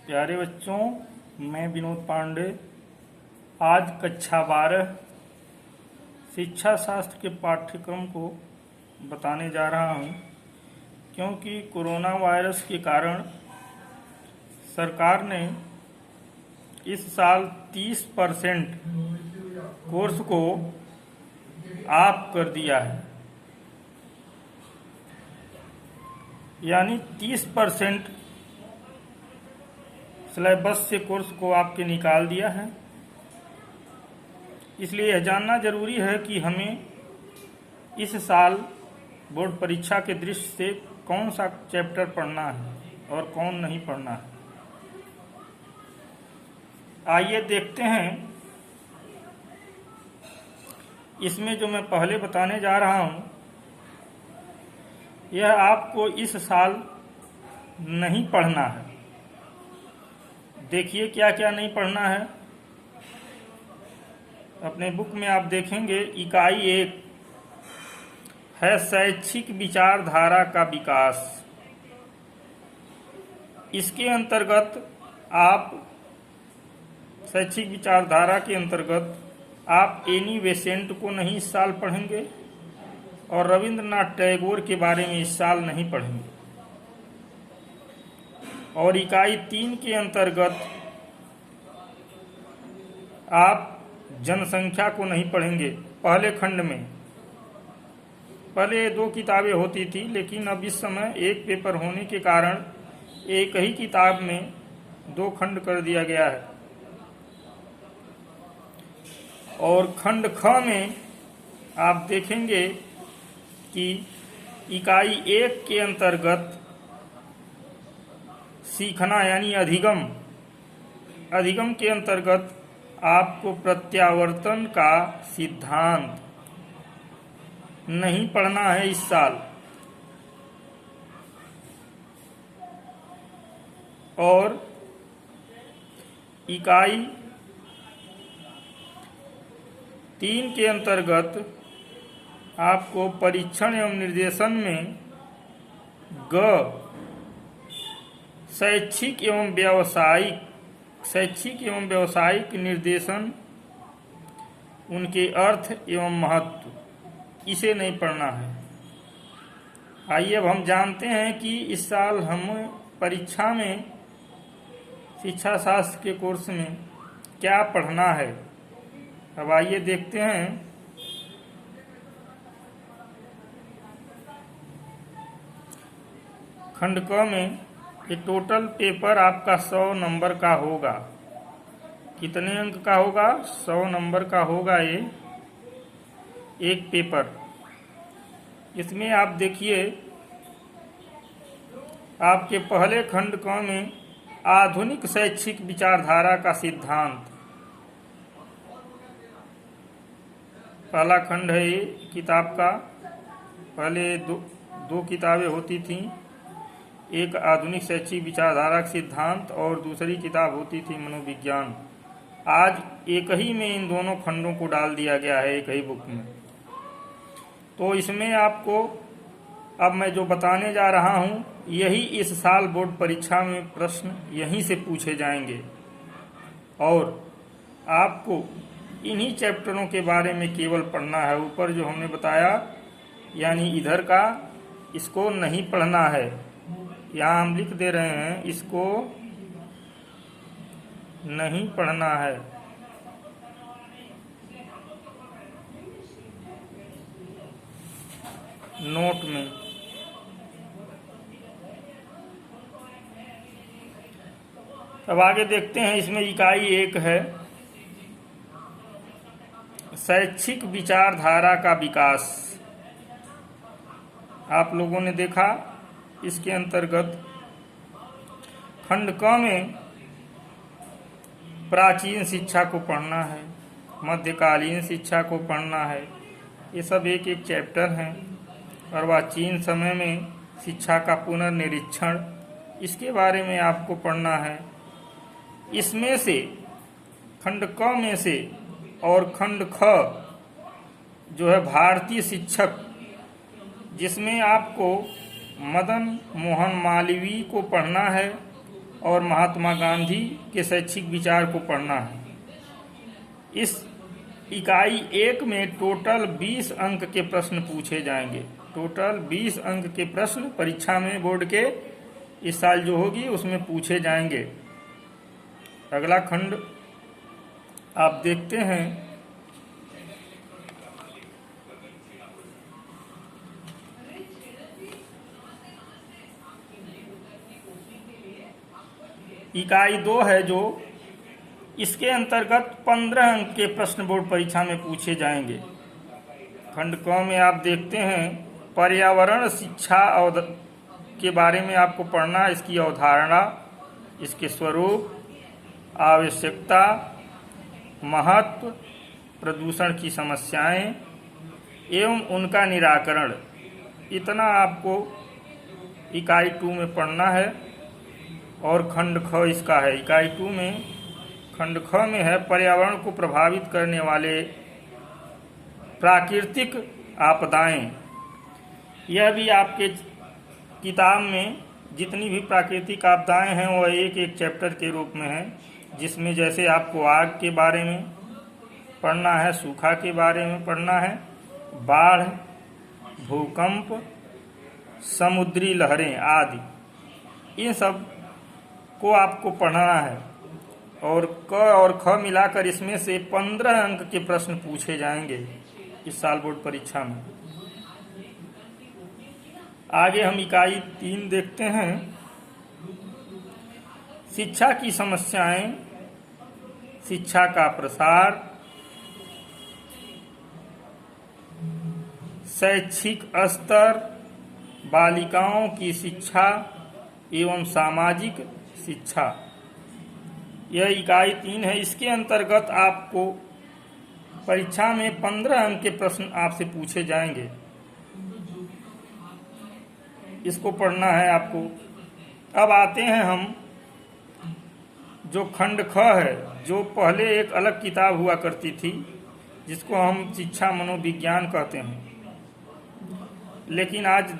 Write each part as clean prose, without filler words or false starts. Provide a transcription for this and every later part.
प्यारे बच्चों, मैं विनोद पांडे आज कक्षा 12 शिक्षा शास्त्र के पाठ्यक्रम को बताने जा रहा हूं, क्योंकि कोरोना वायरस के कारण सरकार ने इस साल 30% कोर्स को ऑफ कर दिया है। यानी 30% सिलेबस से कोर्स को आपके निकाल दिया है। इसलिए यह जानना जरूरी है कि हमें इस साल बोर्ड परीक्षा के दृष्टि से कौन सा चैप्टर पढ़ना है और कौन नहीं पढ़ना है। आइए देखते हैं। इसमें जो मैं पहले बताने जा रहा हूं, यह आपको इस साल नहीं पढ़ना है। देखिए क्या क्या नहीं पढ़ना है। अपने बुक में आप देखेंगे इकाई 1 है शैक्षिक विचारधारा का विकास। इसके अंतर्गत आप शैक्षिक विचारधारा के अंतर्गत आप एनी बेसेंट को नहीं इस साल पढ़ेंगे और रविंद्रनाथ टैगोर के बारे में इस साल नहीं पढ़ेंगे। और इकाई 3 के अंतर्गत आप जनसंख्या को नहीं पढ़ेंगे। पहले खंड में पहले 2 किताबें होती थी, लेकिन अब इस समय एक पेपर होने के कारण एक ही किताब में 2 खंड कर दिया गया है। और खंड ख में आप देखेंगे कि इकाई 1 के अंतर्गत सीखना यानी अधिगम के अंतर्गत आपको प्रत्यावर्तन का सिद्धांत नहीं पढ़ना है इस साल। और इकाई 3 के अंतर्गत आपको परीक्षण एवं निर्देशन में शैक्षिक एवं व्यावसायिक निर्देशन, उनके अर्थ एवं महत्व, इसे नहीं पढ़ना है। आइए अब हम जानते हैं कि इस साल हम परीक्षा में शिक्षा शास्त्र के कोर्स में क्या पढ़ना है। अब आइए देखते हैं। खंड क में ये टोटल पेपर आपका 100 नंबर का होगा। कितने अंक का होगा? 100 नंबर का होगा ये एक पेपर। इसमें आप देखिए, आपके पहले खंड क में आधुनिक शैक्षिक विचारधारा का सिद्धांत, पहला खंड है ये किताब का। पहले दो किताबें होती थीं, एक आधुनिक शैक्षिक विचारधारा का सिद्धांत और दूसरी किताब होती थी मनोविज्ञान। आज एक ही में इन दोनों खंडों को डाल दिया गया है एक ही बुक में। तो इसमें आपको अब मैं जो बताने जा रहा हूँ, यही इस साल बोर्ड परीक्षा में प्रश्न यहीं से पूछे जाएंगे। और आपको इन्हीं चैप्टरों के बारे में केवल पढ़ना है। ऊपर जो हमने बताया, यानी इधर का, इसको नहीं पढ़ना है। यहाँ हम लिख दे रहे हैं, इसको नहीं पढ़ना है। नोट में अब आगे देखते हैं। इसमें इकाई 1 है शैक्षिक विचारधारा का विकास। आप लोगों ने देखा, इसके अंतर्गत खंड क में प्राचीन शिक्षा को पढ़ना है, मध्यकालीन शिक्षा को पढ़ना है। ये सब एक एक चैप्टर हैं। और प्राचीन समय में शिक्षा का पुनर्निरीक्षण, इसके बारे में आपको पढ़ना है। इसमें से खंड क में से और खंड ख जो है भारतीय शिक्षक, जिसमें आपको मदन मोहन मालवीय को पढ़ना है और महात्मा गांधी के शैक्षिक विचार को पढ़ना है। इस इकाई 1 में टोटल 20 अंक के प्रश्न पूछे जाएंगे। टोटल 20 अंक के प्रश्न परीक्षा में बोर्ड के इस साल जो होगी उसमें पूछे जाएंगे। अगला खंड आप देखते हैं। इकाई 2 है जो इसके अंतर्गत 15 अंक के प्रश्न बोर्ड परीक्षा में पूछे जाएंगे। खंड क में आप देखते हैं पर्यावरण शिक्षा के बारे में आपको पढ़ना, इसकी अवधारणा, इसके स्वरूप, आवश्यकता, महत्व, प्रदूषण की समस्याएं एवं उनका निराकरण, इतना आपको इकाई 2 में पढ़ना है। और खंड ख इसका है। इकाई 2 में खंड ख में है पर्यावरण को प्रभावित करने वाले प्राकृतिक आपदाएं। यह भी आपके किताब में जितनी भी प्राकृतिक आपदाएं हैं वह एक एक चैप्टर के रूप में है, जिसमें जैसे आपको आग के बारे में पढ़ना है, सूखा के बारे में पढ़ना है, बाढ़, भूकंप, समुद्री लहरें आदि, इन सब को आपको पढ़ना है। और क और ख मिलाकर इसमें से 15 अंक के प्रश्न पूछे जाएंगे इस साल बोर्ड परीक्षा में। आगे हम इकाई 3 देखते हैं। शिक्षा की समस्याएं, शिक्षा का प्रसार, शैक्षिक स्तर, बालिकाओं की शिक्षा एवं सामाजिक शिक्षा, यह इकाई 3 है। इसके अंतर्गत आपको परीक्षा में 15 अंक के प्रश्न आपसे पूछे जाएंगे। इसको पढ़ना है आपको। अब आते हैं हम जो खंड ख है, जो पहले एक अलग किताब हुआ करती थी जिसको हम शिक्षा मनोविज्ञान कहते हैं, लेकिन आज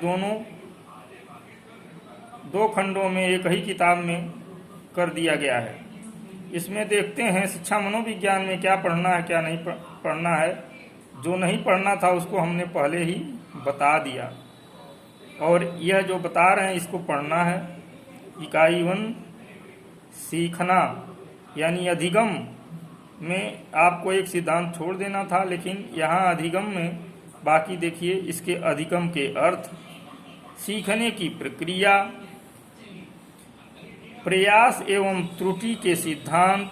दो खंडों में एक ही किताब में कर दिया गया है। इसमें देखते हैं शिक्षा मनोविज्ञान में क्या पढ़ना है, क्या नहीं पढ़ना है। जो नहीं पढ़ना था उसको हमने पहले ही बता दिया, और यह जो बता रहे हैं इसको पढ़ना है। इकाई 1 सीखना यानी अधिगम में आपको एक सिद्धांत छोड़ देना था, लेकिन यहाँ अधिगम में बाकी देखिए इसके अधिगम के अर्थ, सीखने की प्रक्रिया, प्रयास एवं त्रुटि के सिद्धांत,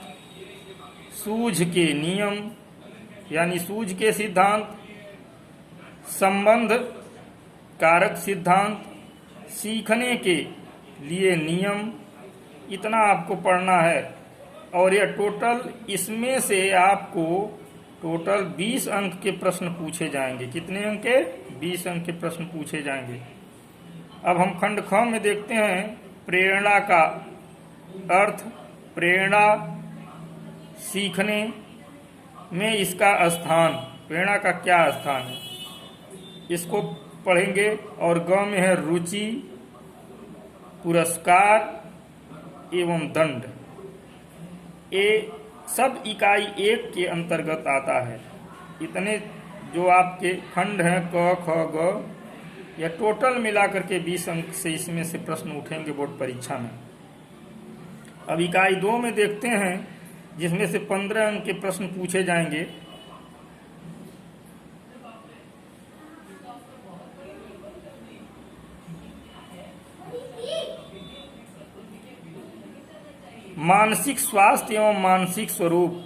सूझ के नियम यानी सूझ के सिद्धांत, संबंध कारक सिद्धांत, सीखने के लिए नियम, इतना आपको पढ़ना है। और यह टोटल, इसमें से आपको टोटल 20 अंक के प्रश्न पूछे जाएंगे। कितने अंक के? 20 अंक के प्रश्न पूछे जाएंगे। अब हम खंड ख में देखते हैं प्रेरणा का अर्थ। प्रेरणा, सीखने में इसका स्थान, प्रेरणा का क्या स्थान है, इसको पढ़ेंगे। और ग में है रुचि, पुरस्कार एवं दंड। ये सब इकाई 1 के अंतर्गत आता है। इतने जो आपके खंड हैं क ख ग, या टोटल मिलाकर के 20 अंक से इसमें से प्रश्न उठेंगे बोर्ड परीक्षा में। अब इकाई 2 में देखते हैं जिसमें से 15 अंक के प्रश्न पूछे जाएंगे। मानसिक स्वास्थ्य एवं मानसिक स्वरूप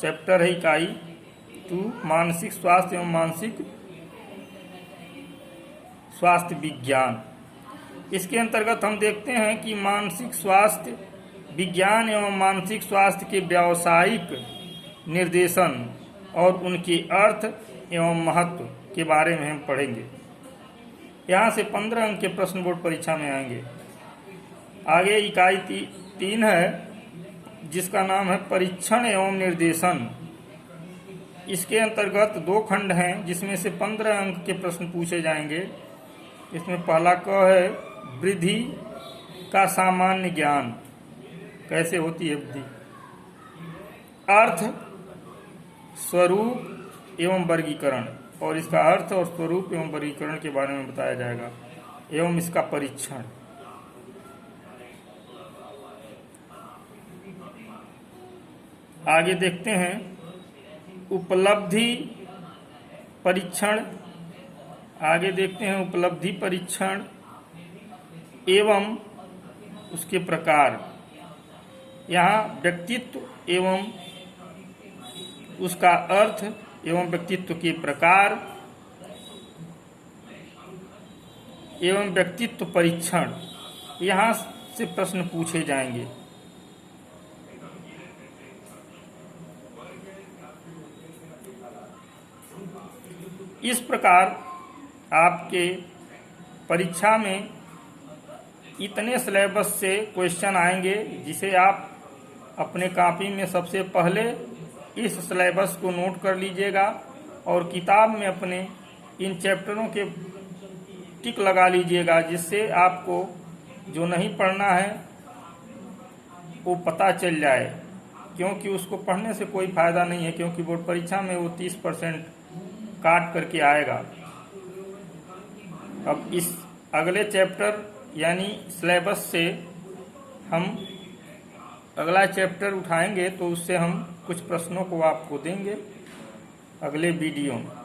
चैप्टर है इकाई 2, मानसिक स्वास्थ्य एवं मानसिक स्वास्थ्य विज्ञान। इसके अंतर्गत हम देखते हैं कि मानसिक स्वास्थ्य विज्ञान एवं मानसिक स्वास्थ्य के व्यावसायिक निर्देशन और उनके अर्थ एवं महत्व के बारे में हम पढ़ेंगे। यहाँ से 15 अंक के प्रश्न बोर्ड परीक्षा में आएंगे। आगे इकाई 3 है जिसका नाम है परीक्षण एवं निर्देशन। इसके अंतर्गत 2 खंड हैं जिसमें से 15 अंक के प्रश्न पूछे जाएंगे। इसमें पहला क है वृद्धि का सामान्य ज्ञान। कैसे होती है बुद्धि। अर्थ, स्वरूप एवं वर्गीकरण, और इसका अर्थ और स्वरूप एवं वर्गीकरण के बारे में बताया जाएगा एवं इसका परीक्षण। आगे देखते हैं उपलब्धि परीक्षण। आगे देखते हैं उपलब्धि परीक्षण एवं उसके प्रकार। यहाँ व्यक्तित्व एवं उसका अर्थ एवं व्यक्तित्व के प्रकार एवं व्यक्तित्व परीक्षण, यहाँ से प्रश्न पूछे जाएंगे। इस प्रकार आपके परीक्षा में इतने सिलेबस से क्वेश्चन आएंगे जिसे आप अपने कॉपी में सबसे पहले इस सिलेबस को नोट कर लीजिएगा और किताब में अपने इन चैप्टरों के टिक लगा लीजिएगा, जिससे आपको जो नहीं पढ़ना है वो पता चल जाए, क्योंकि उसको पढ़ने से कोई फ़ायदा नहीं है, क्योंकि बोर्ड परीक्षा में वो 30% काट करके आएगा। अब इस अगले चैप्टर यानी सिलेबस से हम अगला चैप्टर उठाएंगे, तो उससे हम कुछ प्रश्नों को आपको देंगे अगले वीडियो में।